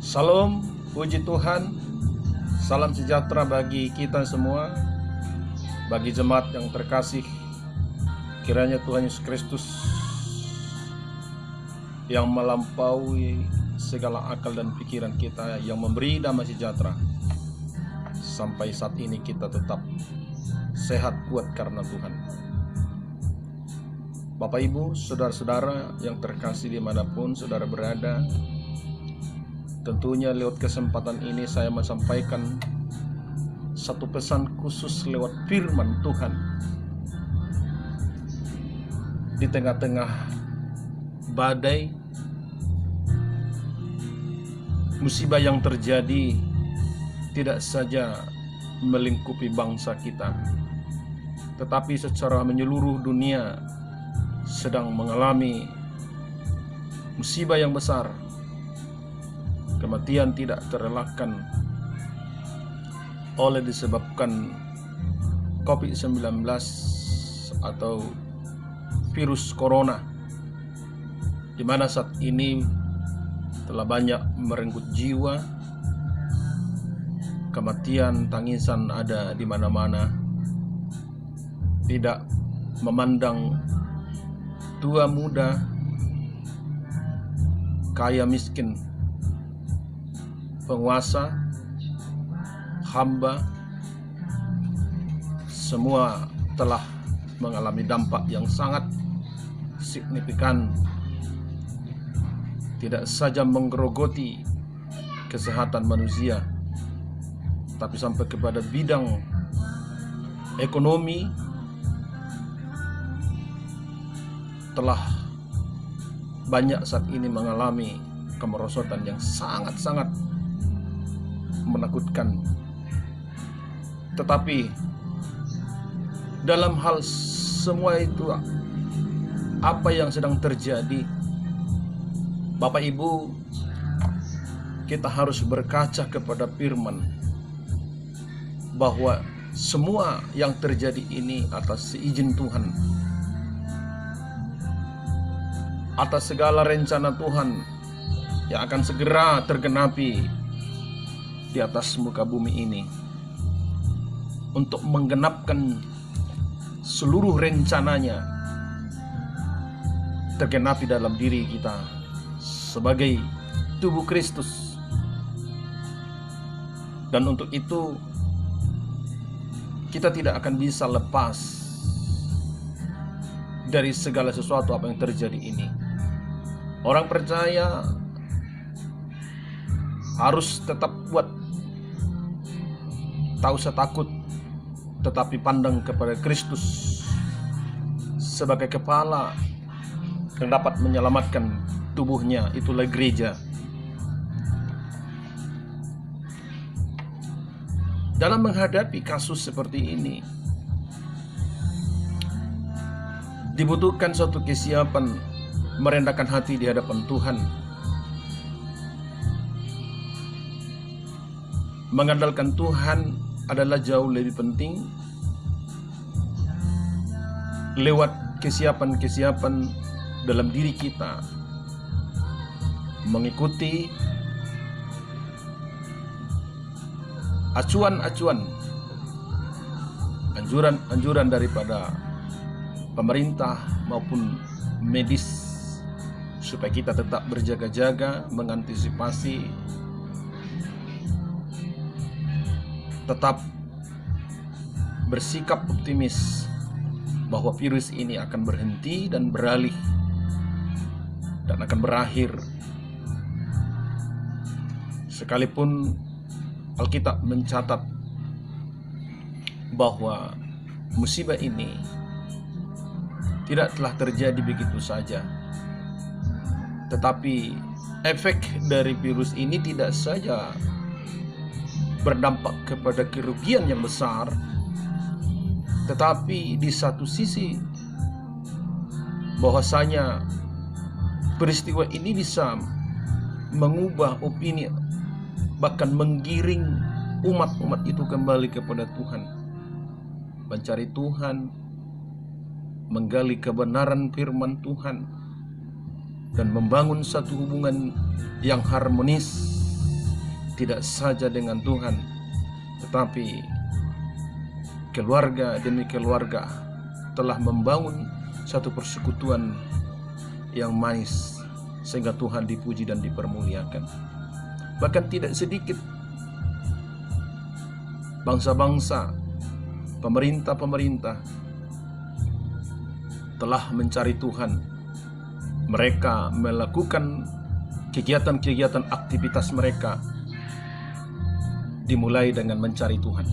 Salam, puji Tuhan, salam sejahtera bagi kita semua, bagi jemaat yang terkasih. Kiranya Tuhan Yesus Kristus yang melampaui segala akal dan pikiran kita, yang memberi damai sejahtera, sampai saat ini kita tetap sehat kuat karena Tuhan. Bapak Ibu, saudara-saudara yang terkasih dimanapun saudara berada, tentunya lewat kesempatan ini saya menyampaikan satu pesan khusus lewat firman Tuhan. Di tengah-tengah badai, musibah yang terjadi tidak saja melingkupi bangsa kita, tetapi secara menyeluruh dunia sedang mengalami musibah yang besar. Kematian tidak terelakkan oleh disebabkan COVID-19 atau virus corona, di mana saat ini telah banyak merenggut jiwa. Kematian, tangisan ada di mana-mana, tidak memandang tua muda, kaya miskin, penguasa, hamba, semua telah mengalami dampak yang sangat signifikan, tidak saja menggerogoti kesehatan manusia, tapi sampai kepada bidang ekonomi telah banyak saat ini mengalami kemerosotan yang sangat-sangat menakutkan. Tetapi dalam hal semua itu, apa yang sedang terjadi, Bapak Ibu, kita harus berkaca kepada firman bahwa semua yang terjadi ini atas izin Tuhan, atas segala rencana Tuhan yang akan segera tergenapi di atas muka bumi ini, untuk menggenapkan seluruh rencananya tergenapi dalam diri kita sebagai tubuh Kristus. Dan untuk itu kita tidak akan bisa lepas dari segala sesuatu apa yang terjadi ini. Orang percaya harus tetap kuat, tak usah takut, tetapi pandang kepada Kristus sebagai kepala yang dapat menyelamatkan tubuhnya, itulah gereja. Dalam menghadapi kasus seperti ini, dibutuhkan suatu kesiapan merendahkan hati di hadapan Tuhan, mengandalkan Tuhan adalah jauh lebih penting. Lewat kesiapan-kesiapan dalam diri kita, mengikuti acuan-acuan, anjuran-anjuran daripada pemerintah maupun medis, supaya kita tetap berjaga-jaga, mengantisipasi, tetap bersikap optimis bahwa virus ini akan berhenti dan beralih dan akan berakhir. Sekalipun Alkitab mencatat bahwa musibah ini tidak telah terjadi begitu saja, tetapi efek dari virus ini tidak saja berdampak kepada kerugian yang besar, tetapi di satu sisi bahwasanya peristiwa ini bisa mengubah opini, bahkan menggiring umat-umat itu kembali kepada Tuhan, mencari Tuhan, menggali kebenaran firman Tuhan, dan membangun satu hubungan yang harmonis tidak saja dengan Tuhan, tetapi keluarga demi keluarga telah membangun satu persekutuan yang manis, sehingga Tuhan dipuji dan dipermuliakan. Bahkan tidak sedikit bangsa-bangsa, pemerintah-pemerintah telah mencari Tuhan. Mereka melakukan kegiatan-kegiatan aktivitas mereka dimulai dengan mencari Tuhan.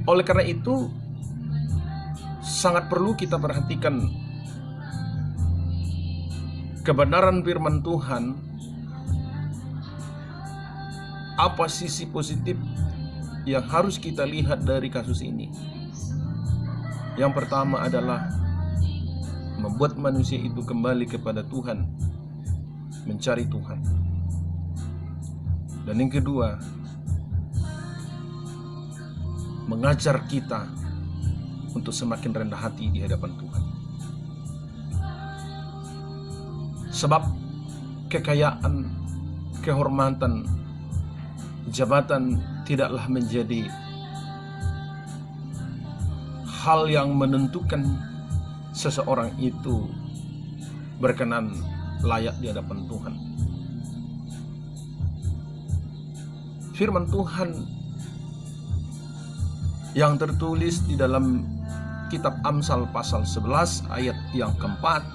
Oleh karena itu, sangat perlu kita perhatikan kebenaran firman Tuhan. Apa sisi positif yang harus kita lihat dari kasus ini? Yang pertama adalah membuat manusia itu kembali kepada Tuhan, mencari Tuhan. Dan yang kedua, mengajar kita untuk semakin rendah hati di hadapan Tuhan. Sebab kekayaan, kehormatan, jabatan tidaklah menjadi hal yang menentukan seseorang itu berkenan layak di hadapan Tuhan. Firman Tuhan yang tertulis di dalam kitab Amsal pasal 11 ayat yang keempat,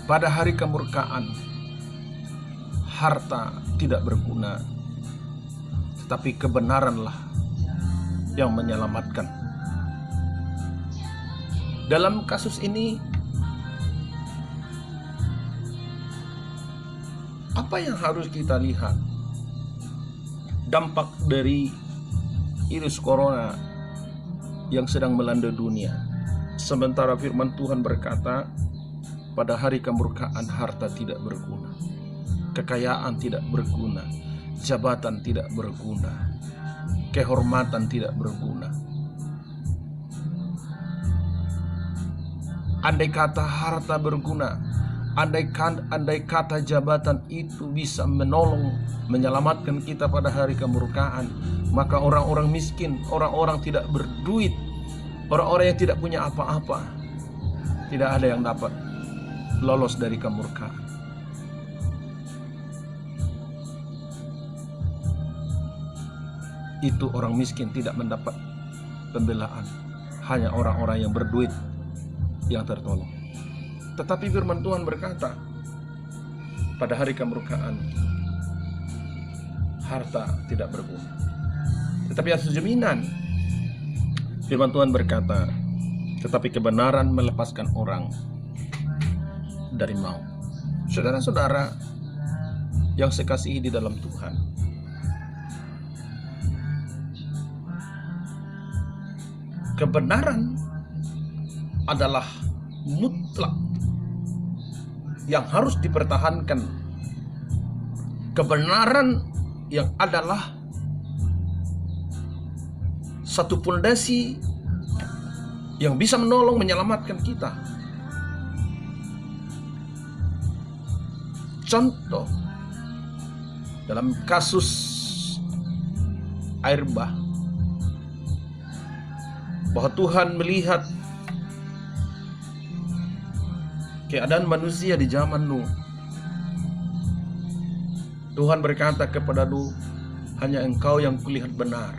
pada hari kemurkaan harta tidak berguna, tetapi kebenaranlah yang menyelamatkan. Dalam kasus ini, apa yang harus kita lihat? Dampak dari virus corona yang sedang melanda dunia. Sementara firman Tuhan berkata, pada hari kemurkaan harta tidak berguna, kekayaan tidak berguna, jabatan tidak berguna, kehormatan tidak berguna. Andai kata harta berguna, andai kata jabatan itu bisa menolong, menyelamatkan kita pada hari kemurkaan, maka orang-orang miskin, orang-orang tidak berduit, orang-orang yang tidak punya apa-apa, tidak ada yang dapat lolos dari kemurkaan. Itu orang miskin tidak mendapat pembelaan, hanya orang-orang yang berduit yang tertolong. Tetapi firman Tuhan berkata, pada hari kemurkaan harta tidak berguna. Tetapi ada jaminan. Firman Tuhan berkata, tetapi kebenaran melepaskan orang dari maut. Saudara-saudara yang saya kasihi di dalam Tuhan, kebenaran adalah mutlak yang harus dipertahankan. Kebenaran yang adalah satu pondasi yang bisa menolong, menyelamatkan kita. Contoh, dalam kasus air bah, bahwa Tuhan melihat keadaan manusia di zaman Nuh. Tuhan berkata kepada Nuh, hanya engkau yang kulihat benar.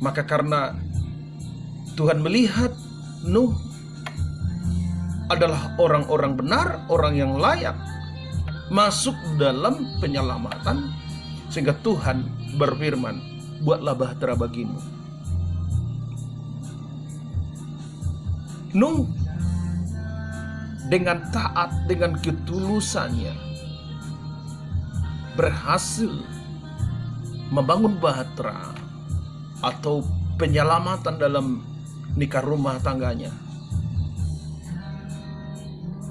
Maka karena Tuhan melihat Nuh adalah orang-orang benar, orang yang layak masuk dalam penyelamatan, sehingga Tuhan berfirman, buatlah bahtera bagimu. Nuh dengan taat, dengan ketulusannya berhasil membangun bahtera atau penyelamatan dalam nikah rumah tangganya.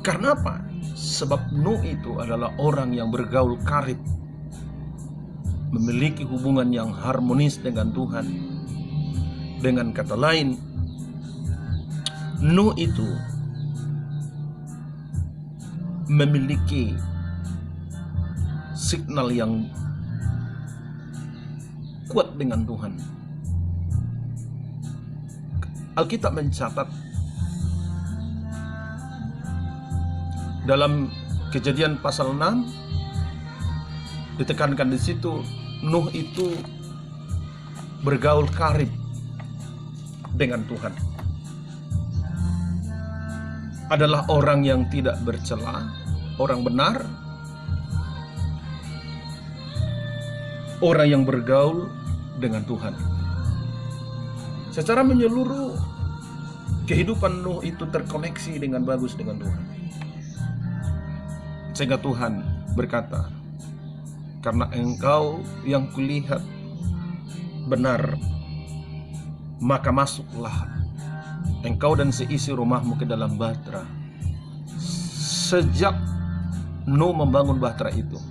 Karena apa? Sebab Nuh itu adalah orang yang bergaul karib, memiliki hubungan yang harmonis dengan Tuhan. Dengan kata lain, Nuh itu memiliki signal yang kuat dengan Tuhan. Alkitab mencatat dalam Kejadian pasal 6 ditekankan di situ, Nuh itu bergaul karib dengan Tuhan. Adalah orang yang tidak bercela, orang benar, orang yang bergaul dengan Tuhan. Secara menyeluruh, kehidupan Nuh itu terkoneksi dengan bagus dengan Tuhan. Sehingga Tuhan berkata, karena engkau yang kulihat benar, maka masuklah engkau dan seisi rumahmu ke dalam bahtera. Sejak Nuh membangun bahtera itu,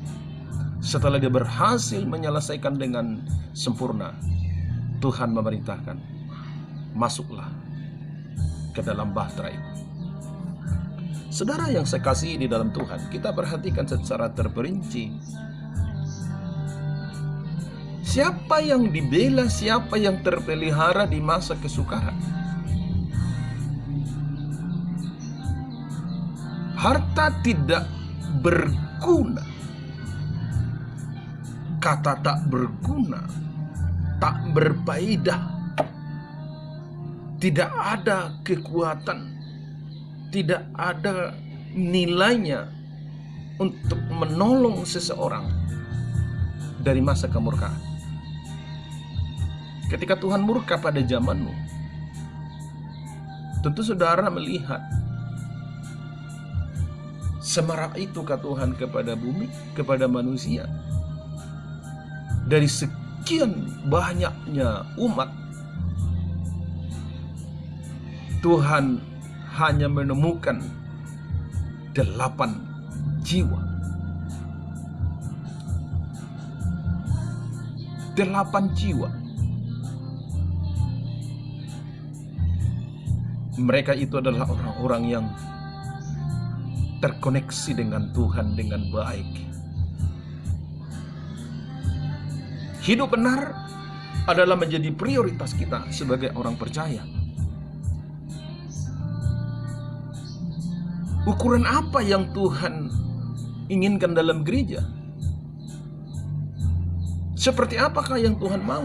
setelah dia berhasil menyelesaikan dengan sempurna, Tuhan memerintahkan, masuklah ke dalam bahtera itu. Saudara yang saya kasihi di dalam Tuhan, kita perhatikan secara terperinci. Siapa yang dibela, siapa yang terpelihara di masa kesukaran? Harta tidak berguna. Kata tak berguna, tak berfaedah. Tidak ada kekuatan, tidak ada nilainya untuk menolong seseorang dari masa kemurkaan. Ketika Tuhan murka pada zamanmu, tentu saudara melihat semarak itukah Tuhan kepada bumi, kepada manusia. Dari sekian banyaknya umat, Tuhan hanya menemukan 8 jiwa. 8 jiwa. Mereka itu adalah orang-orang yang terkoneksi dengan Tuhan dengan baik. Hidup benar adalah menjadi prioritas kita sebagai orang percaya. Ukuran apa yang Tuhan inginkan dalam gereja? Seperti apakah yang Tuhan mau?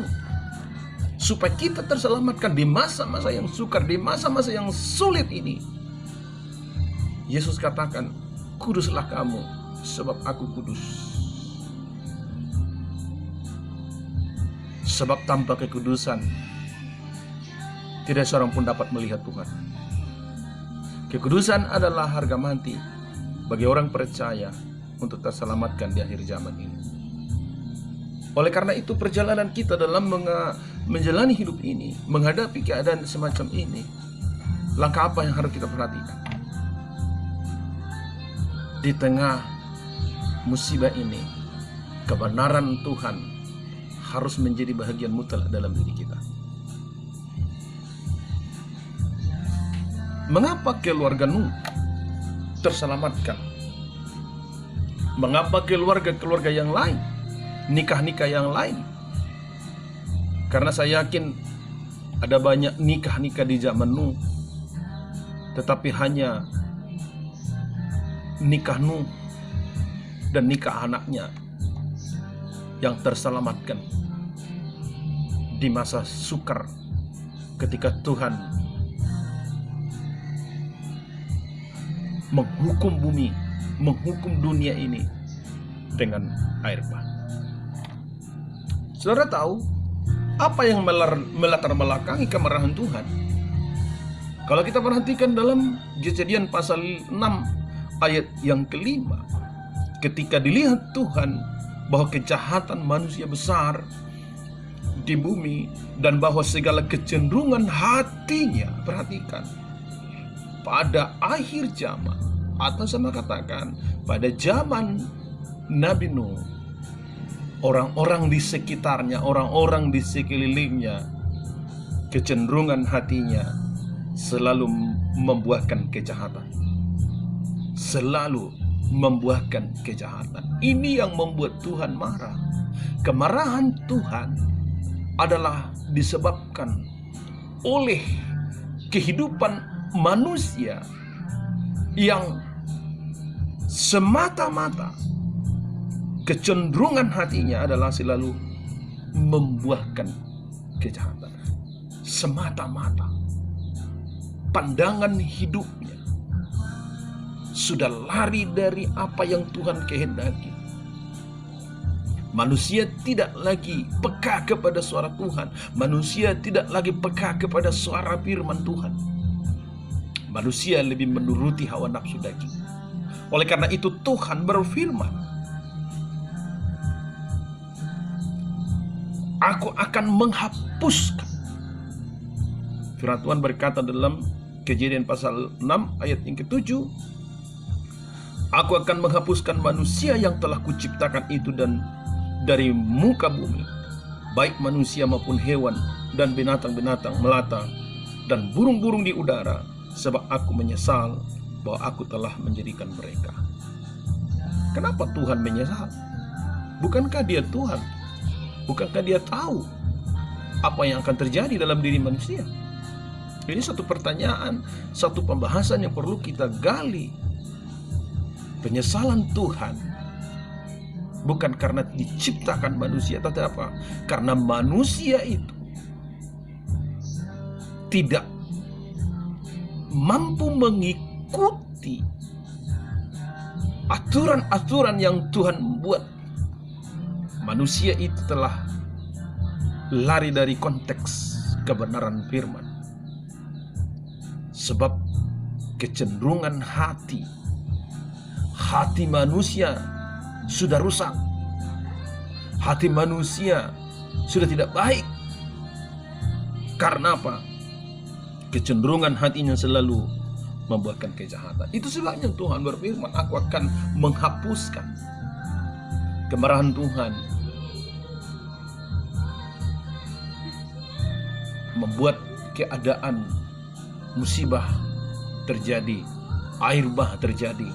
Supaya kita terselamatkan di masa-masa yang sukar, di masa-masa yang sulit ini. Yesus katakan, kuduslah kamu, sebab aku kudus. Sebab tanpa kekudusan, tidak seorang pun dapat melihat Tuhan. Kekudusan adalah harga mati bagi orang percaya untuk terselamatkan di akhir zaman ini. Oleh karena itu, perjalanan kita dalam menjalani hidup ini, menghadapi keadaan semacam ini, langkah apa yang harus kita perhatikan? Di tengah musibah ini, kebenaran Tuhan harus menjadi bahagian mutlak dalam diri kita. Mengapa keluarga Nuh terselamatkan? Mengapa keluarga-keluarga yang lain, nikah-nikah yang lain? Karena saya yakin ada banyak nikah-nikah di zaman Nuh, tetapi hanya nikah Nuh dan nikah anaknya yang terselamatkan di masa sukar ketika Tuhan menghukum bumi, menghukum dunia ini dengan air bah. Saudara tahu apa yang melatar belakangi kemarahan Tuhan? Kalau kita perhatikan dalam Kejadian pasal 6 ayat yang kelima, ketika dilihat Tuhan bahwa kejahatan manusia besar di bumi dan bahwa segala kecenderungan hatinya, perhatikan, pada akhir zaman, atau sama katakan pada zaman Nabi Nuh, orang-orang di sekitarnya, orang-orang di sekelilingnya, kecenderungan hatinya selalu membuahkan kejahatan, selalu membuahkan kejahatan. Ini yang membuat Tuhan marah. Kemarahan Tuhan adalah disebabkan oleh kehidupan manusia yang semata-mata kecenderungan hatinya adalah selalu membuahkan kejahatan. Semata-mata pandangan hidupnya sudah lari dari apa yang Tuhan kehendaki. Manusia tidak lagi peka kepada suara Tuhan. Manusia tidak lagi peka kepada suara firman Tuhan. Manusia lebih menuruti hawa nafsu daging. Oleh karena itu Tuhan berfirman, Aku akan menghapuskan. Firman Tuhan berkata dalam Kejadian pasal 6 ayat yang ke-7, Aku akan menghapuskan manusia yang telah kuciptakan itu dan dari muka bumi, baik manusia maupun hewan dan binatang-binatang melata dan burung-burung di udara, sebab aku menyesal bahwa aku telah menjadikan mereka. Kenapa Tuhan menyesal? Bukankah dia Tuhan? Bukankah dia tahu apa yang akan terjadi dalam diri manusia? Ini satu pertanyaan, satu pembahasan yang perlu kita gali. Penyesalan Tuhan bukan karena diciptakan manusia, tetapi apa? Karena manusia itu tidak mampu mengikuti aturan-aturan yang Tuhan buat. Manusia itu telah lari dari konteks kebenaran firman. Sebab kecenderungan hati manusia sudah rusak. Hati manusia sudah tidak baik. Karena apa? Kecenderungan hatinya selalu membuahkan kejahatan. Itu sebabnya Tuhan berfirman, Aku akan menghapuskan. Kemarahan Tuhan membuat keadaan musibah terjadi, air bah terjadi.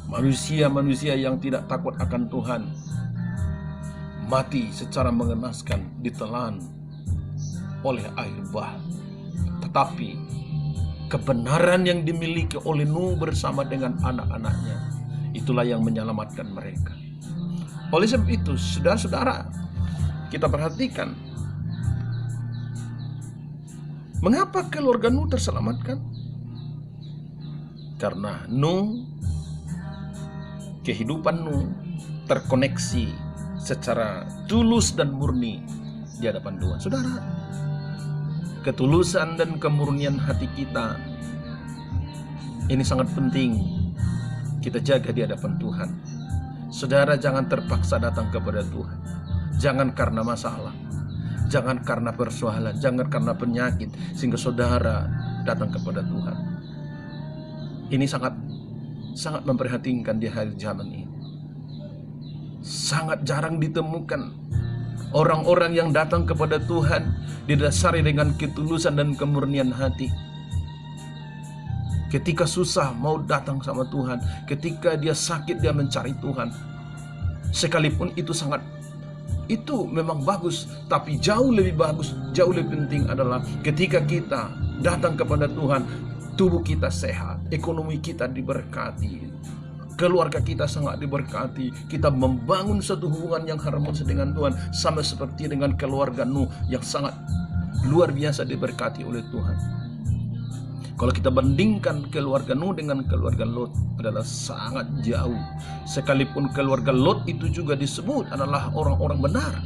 Manusia-manusia yang tidak takut akan Tuhan mati secara mengenaskan, ditelan oleh air bah. Tetapi kebenaran yang dimiliki oleh Nuh bersama dengan anak-anaknya, itulah yang menyelamatkan mereka. Oleh sebab itu, saudara-saudara, kita perhatikan, mengapa keluarga Nuh terselamatkan? Karena kehidupan Nuh terkoneksi secara tulus dan murni di hadapan Tuhan. Saudara, ketulusan dan kemurnian hati kita ini sangat penting kita jaga di hadapan Tuhan. Saudara, jangan terpaksa datang kepada Tuhan. Jangan karena masalah, jangan karena persoalan, jangan karena penyakit sehingga saudara datang kepada Tuhan. Ini sangat memprihatinkan di hari zaman ini. Sangat jarang ditemukan orang-orang yang datang kepada Tuhan didasari dengan ketulusan dan kemurnian hati. Ketika susah mau datang sama Tuhan, ketika dia sakit dia mencari Tuhan. Sekalipun itu memang bagus, tapi jauh lebih bagus, jauh lebih penting adalah ketika kita datang kepada Tuhan, tubuh kita sehat, ekonomi kita diberkati, keluarga kita sangat diberkati, kita membangun satu hubungan yang harmonis dengan Tuhan, sama seperti dengan keluarga Nuh yang sangat luar biasa diberkati oleh Tuhan. Kalau kita bandingkan keluarga Nuh dengan keluarga Lot adalah sangat jauh. Sekalipun keluarga Lot itu juga disebut adalah orang-orang benar,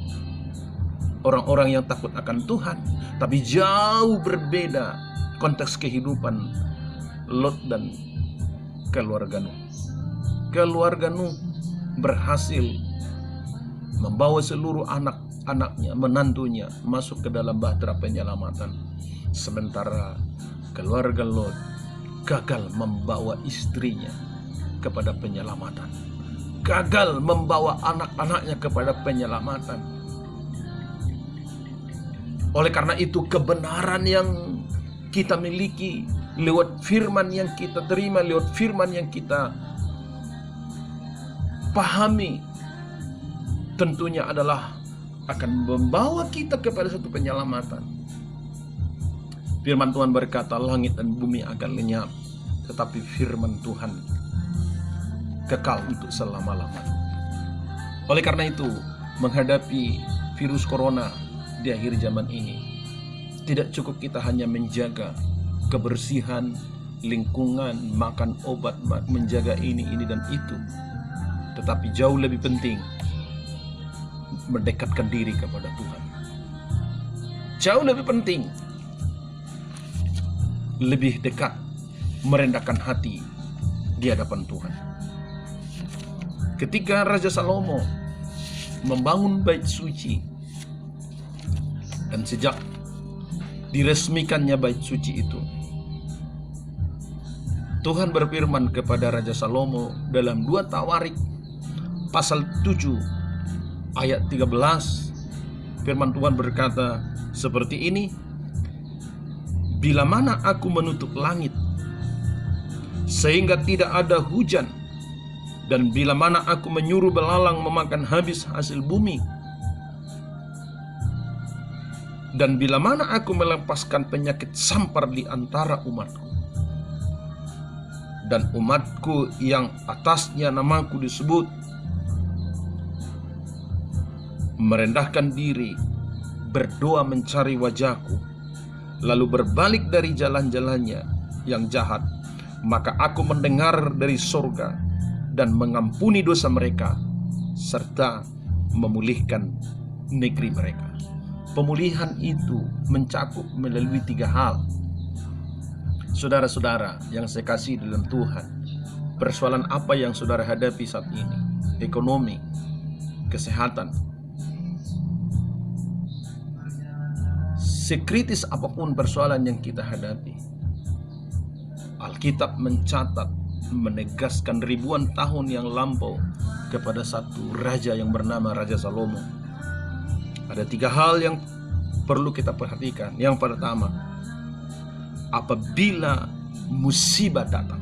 orang-orang yang takut akan Tuhan, tapi jauh berbeda konteks kehidupan Lot dan keluarga Nuh. Keluarga Nuh berhasil membawa seluruh anak-anaknya, menantunya masuk ke dalam bahtera penyelamatan. Sementara keluarga Lot gagal membawa istrinya kepada penyelamatan, gagal membawa anak-anaknya kepada penyelamatan. Oleh karena itu, kebenaran yang kita miliki lewat firman yang kita terima, lewat firman yang kita pahami tentunya adalah akan membawa kita kepada satu penyelamatan. Firman Tuhan berkata, langit dan bumi akan lenyap, tetapi firman Tuhan kekal untuk selama-lamanya. Oleh karena itu, menghadapi virus corona di akhir zaman ini, tidak cukup kita hanya menjaga kebersihan lingkungan, makan obat, menjaga ini dan itu, tetapi jauh lebih penting mendekatkan diri kepada Tuhan. Jauh lebih penting, lebih dekat, merendahkan hati di hadapan Tuhan. Ketika Raja Salomo membangun bait suci, dan sejak diresmikannya bait suci itu, Tuhan berfirman kepada Raja Salomo dalam 2 Tawarik pasal 7 ayat 13. Firman Tuhan berkata seperti ini, bila mana aku menutup langit sehingga tidak ada hujan, dan bila mana aku menyuruh belalang memakan habis hasil bumi, dan bila mana aku melepaskan penyakit sampar di antara umatku, dan umatku yang atasnya namaku disebut merendahkan diri, berdoa mencari wajahku, lalu berbalik dari jalan-jalannya yang jahat, maka aku mendengar dari surga dan mengampuni dosa mereka, serta memulihkan negeri mereka. Pemulihan itu mencakup melalui 3 hal. Saudara-saudara yang saya kasih dalam Tuhan, persoalan apa yang saudara hadapi saat ini? Ekonomi, kesehatan, sekritis apapun persoalan yang kita hadapi, Alkitab mencatat, menegaskan ribuan tahun yang lampau kepada satu raja yang bernama Raja Salomo. Ada 3 hal yang perlu kita perhatikan. Yang pertama, apabila musibah datang,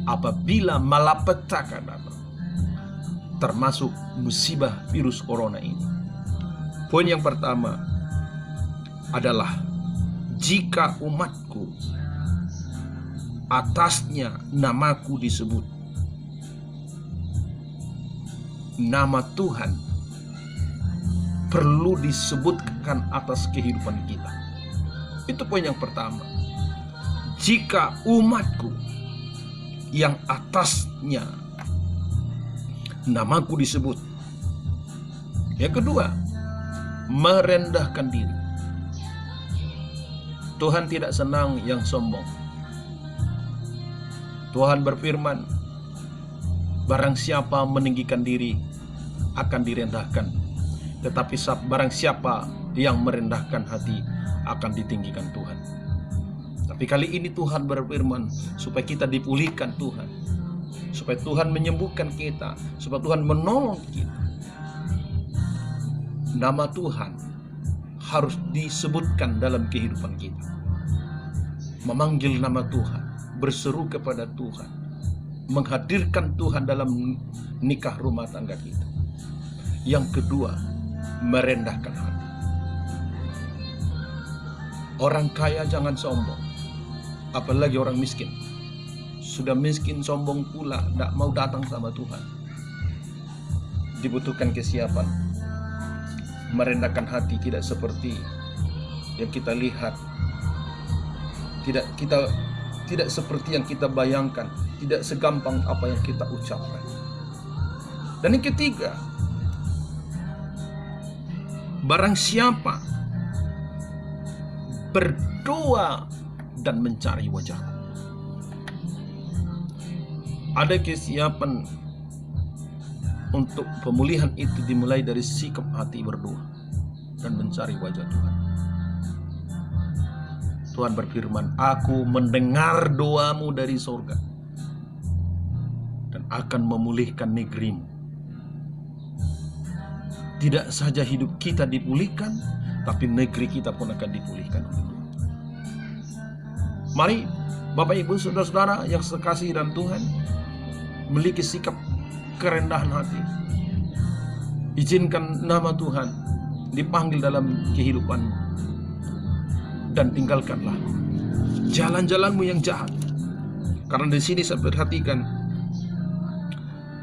apabila malapetaka datang, termasuk musibah virus corona ini, poin yang pertama adalah jika umatku atasnya namaku disebut, nama Tuhan perlu disebutkan atas kehidupan kita. Itu poin yang pertama. Jika umatku yang atasnya namaku disebut. Yang kedua, merendahkan diri. Tuhan tidak senang yang sombong. Tuhan berfirman, barang siapa meninggikan diri akan direndahkan, tetapi barang siapa yang merendahkan hati akan ditinggikan Tuhan. Tapi kali ini Tuhan berfirman supaya kita dipulihkan Tuhan, supaya Tuhan menyembuhkan kita, supaya Tuhan menolong kita. Nama Tuhan harus disebutkan dalam kehidupan kita. Memanggil nama Tuhan, berseru kepada Tuhan, menghadirkan Tuhan dalam nikah rumah tangga kita. Yang kedua, merendahkan hati. Orang kaya jangan sombong, apalagi orang miskin. Sudah miskin sombong pula, tidak mau datang sama Tuhan. Dibutuhkan kesiapan. Merendahkan hati tidak seperti yang kita lihat, tidak seperti yang kita bayangkan, tidak segampang apa yang kita ucapkan. Dan yang ketiga, barang siapa berdoa dan mencari wajahku. Ada kesiapan untuk pemulihan itu dimulai dari sikap hati berdoa dan mencari wajah Tuhan. Tuhan berfirman, aku mendengar doamu dari surga dan akan memulihkan negerimu. Tidak saja hidup kita dipulihkan, tapi negeri kita pun akan dipulihkan oleh Tuhan. Mari Bapak Ibu Saudara-saudara yang sekasih dalam Tuhan, memiliki sikap kerendahan hati. Izinkan nama Tuhan dipanggil dalam kehidupanmu. Dan tinggalkanlah jalan-jalanmu yang jahat. Karena di sini saya perhatikan,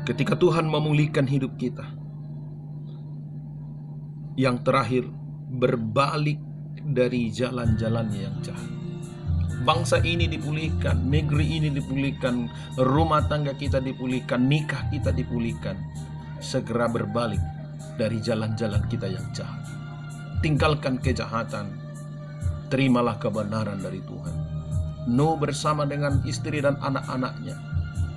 ketika Tuhan memulihkan hidup kita, yang terakhir berbalik dari jalan-jalannya yang jahat. Bangsa ini dipulihkan, negeri ini dipulihkan, rumah tangga kita dipulihkan, nikah kita dipulihkan. Segera berbalik dari jalan-jalan kita yang jahat. Tinggalkan kejahatan, terimalah kebenaran dari Tuhan. Nuh bersama dengan istri dan anak-anaknya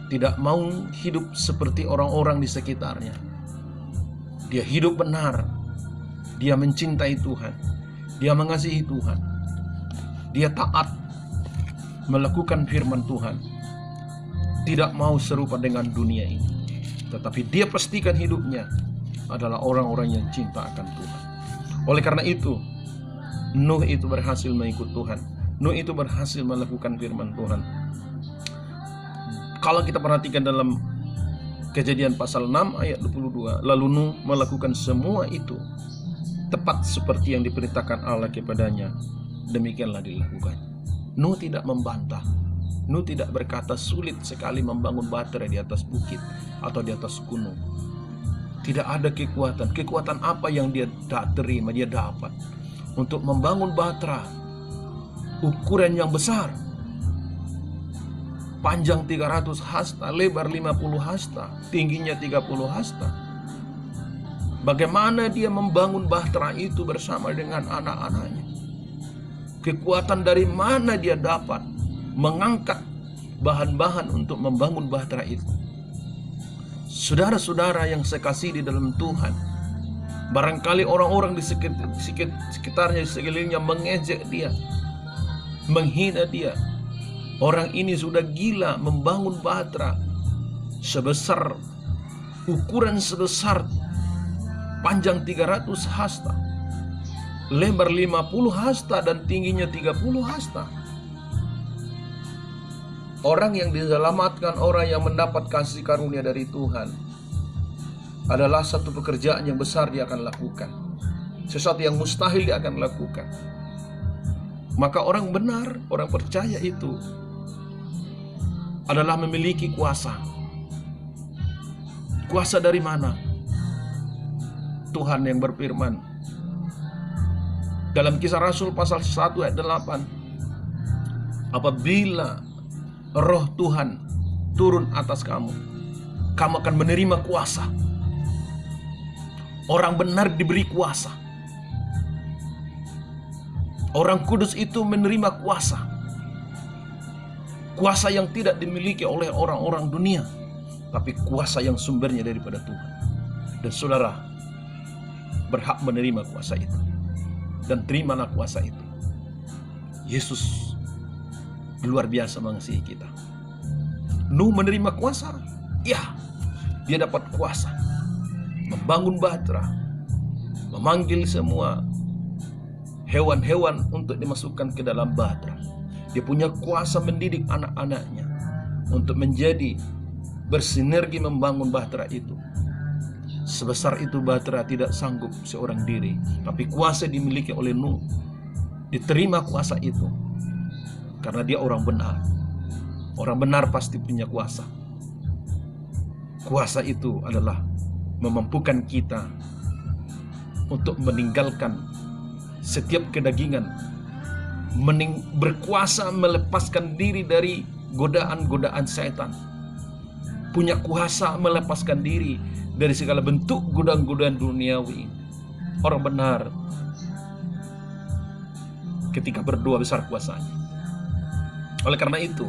tidak mau hidup seperti orang-orang di sekitarnya. Dia hidup benar. Dia mencintai Tuhan. Dia mengasihi Tuhan. Dia taat melakukan firman Tuhan. Tidak mau serupa dengan dunia ini. Tetapi dia pastikan hidupnya adalah orang-orang yang cinta akan Tuhan. Oleh karena itu, Nuh itu berhasil mengikut Tuhan. Nuh itu berhasil melakukan firman Tuhan. Kalau kita perhatikan dalam Kejadian pasal 6 ayat 22, lalu Nuh melakukan semua itu tepat seperti yang diperintahkan Allah kepadanya. Demikianlah dilakukan. Nuh tidak membantah. Nuh tidak berkata sulit sekali membangun bahtera di atas bukit atau di atas gunung. Tidak ada kekuatan. Kekuatan apa yang dia terima, dia dapat untuk membangun bahtera ukuran yang besar, panjang 300 hasta, lebar 50 hasta, tingginya 30 hasta. Bagaimana dia membangun bahtera itu bersama dengan anak-anaknya? Kekuatan dari mana dia dapat mengangkat bahan-bahan untuk membangun bahtera itu? Saudara-saudara yang saya kasih di dalam Tuhan, barangkali orang-orang di sekitarnya, di sekelilingnya mengejek dia, menghina dia. Orang ini sudah gila membangun bahtera sebesar, ukuran sebesar, panjang 300 hasta, lebar 50 hasta, dan tingginya 30 hasta. Orang yang diselamatkan, orang yang mendapat kasih karunia dari Tuhan, adalah satu pekerjaan yang besar dia akan lakukan. Sesuatu yang mustahil dia akan lakukan. Maka orang benar, orang percaya itu adalah memiliki kuasa. Kuasa dari mana? Tuhan yang berfirman dalam Kisah Rasul pasal 1 ayat 8, apabila Roh Tuhan turun atas kamu, kamu akan menerima kuasa. Orang benar diberi kuasa. Orang kudus itu menerima kuasa. Kuasa yang tidak dimiliki oleh orang-orang dunia, tapi kuasa yang sumbernya daripada Tuhan. Dan saudara berhak menerima kuasa itu. Dan terimalah kuasa itu. Yesus luar biasa mengasihi kita. Nuh menerima kuasa. Ya, dia dapat kuasa membangun bahtera, memanggil semua hewan-hewan untuk dimasukkan ke dalam bahtera. Dia punya kuasa mendidik anak-anaknya untuk menjadi bersinergi membangun bahtera itu. Sebesar itu bahtera tidak sanggup seorang diri, tapi kuasa dimiliki oleh Nuh. Diterima kuasa itu karena dia orang benar. Orang benar pasti punya kuasa. Kuasa itu adalah memampukan kita untuk meninggalkan setiap kedagingan, berkuasa melepaskan diri dari godaan-godaan setan, punya kuasa melepaskan diri dari segala bentuk godaan-godaan duniawi. Orang benar ketika berdoa besar kuasanya. Oleh karena itu,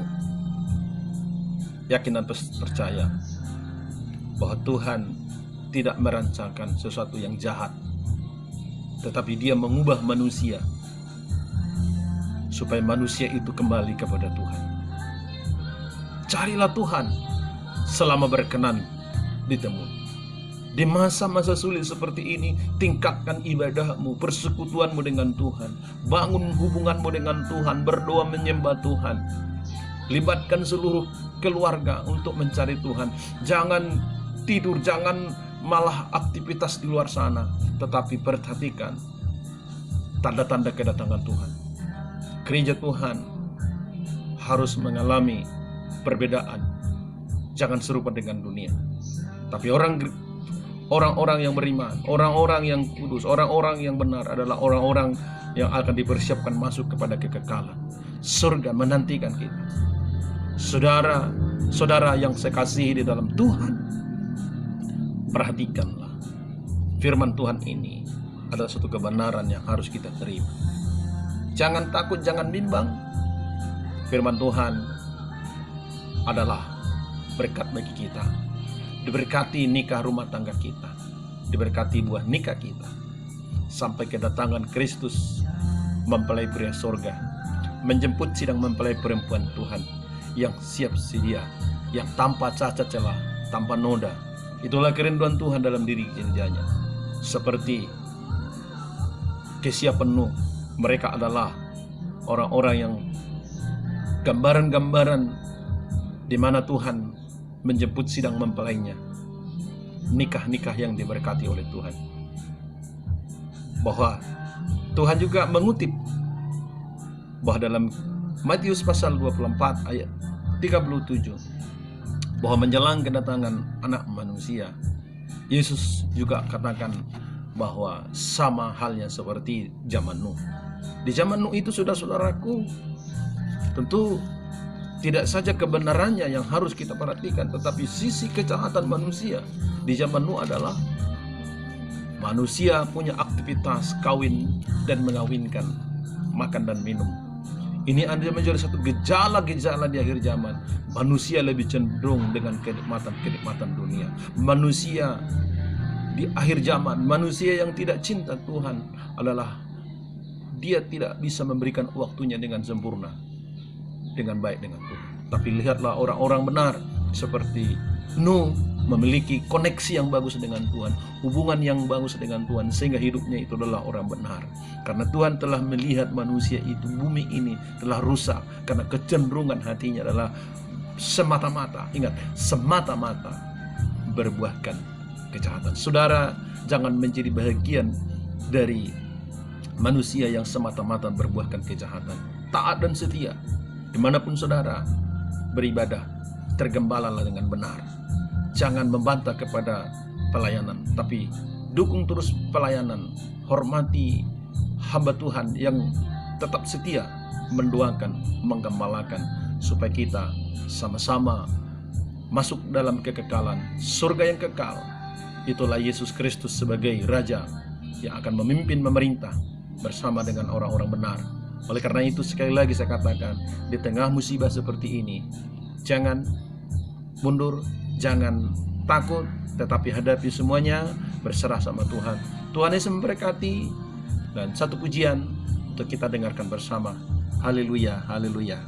yakin dan percaya bahwa Tuhan tidak merancangkan sesuatu yang jahat, tetapi dia mengubah manusia supaya manusia itu kembali kepada Tuhan. Carilah Tuhan selama berkenan ditemui. Di masa-masa sulit seperti ini, tingkatkan ibadahmu, persekutuanmu dengan Tuhan. Bangun hubunganmu dengan Tuhan, berdoa menyembah Tuhan. Libatkan seluruh keluarga untuk mencari Tuhan. Jangan tidur, jangan malah aktivitas di luar sana, tetapi perhatikan tanda-tanda kedatangan Tuhan. Gereja Tuhan harus mengalami perbedaan. Jangan serupa dengan dunia. Tapi orang-orang yang beriman, orang-orang yang kudus, orang-orang yang benar adalah orang-orang yang akan dipersiapkan masuk kepada kekekalan. Surga menantikan kita. Saudara yang saya kasihi di dalam Tuhan, perhatikanlah. Firman Tuhan ini adalah suatu kebenaran yang harus kita terima. Jangan takut, jangan bimbang. Firman Tuhan adalah berkat bagi kita. Diberkati nikah rumah tangga kita, diberkati buah nikah kita, sampai kedatangan Kristus mempelai pria sorga, menjemput sidang mempelai perempuan Tuhan yang siap sedia, yang tanpa cacat celah, tanpa noda. Itulah kerinduan Tuhan dalam diri gerejanya. Seperti kesiapan Nuh, mereka adalah orang-orang yang gambaran-gambaran di mana Tuhan menjemput sidang mempelainya, nikah-nikah yang diberkati oleh Tuhan. Bahwa Tuhan juga mengutip bahwa dalam Matius pasal 24 ayat 37, bahwa menjelang kedatangan anak manusia, Yesus juga katakan bahwa sama halnya seperti zaman Nuh. Di zaman Nuh itu, saudara-saudaraku, tentu tidak saja kebenarannya yang harus kita perhatikan, tetapi sisi kejahatan manusia di zaman Nuh adalah manusia punya aktivitas kawin dan mengawinkan, makan dan minum. Ini ada menjadi satu gejala-gejala di akhir zaman. Manusia lebih cenderung dengan kenikmatan dunia. Manusia di akhir zaman, manusia yang tidak cinta Tuhan adalah dia tidak bisa memberikan waktunya dengan sempurna, dengan baik dengan Tuhan. Tapi lihatlah orang-orang benar seperti Nuh memiliki koneksi yang bagus dengan Tuhan, hubungan yang bagus dengan Tuhan, sehingga hidupnya itu adalah orang benar. Karena Tuhan telah melihat manusia itu, bumi ini telah rusak karena kecenderungan hatinya adalah semata-mata, ingat, semata-mata berbuahkan kejahatan. Saudara, jangan menjadi bagian dari manusia yang semata-mata berbuahkan kejahatan. Taat dan setia dimanapun saudara beribadah, tergembalalah dengan benar. Jangan membantah kepada pelayanan, tapi dukung terus pelayanan. Hormati hamba Tuhan yang tetap setia mendoakan, menggembalakan, supaya kita sama-sama masuk dalam kekekalan, surga yang kekal. Itulah Yesus Kristus sebagai Raja yang akan memimpin memerintah bersama dengan orang-orang benar. Oleh karena itu, sekali lagi saya katakan, di tengah musibah seperti ini, jangan mundur, jangan takut, tetapi hadapi semuanya, berserah sama Tuhan. Tuhan Yesus memberkati. Dan satu pujian untuk kita dengarkan bersama. Haleluya, haleluya.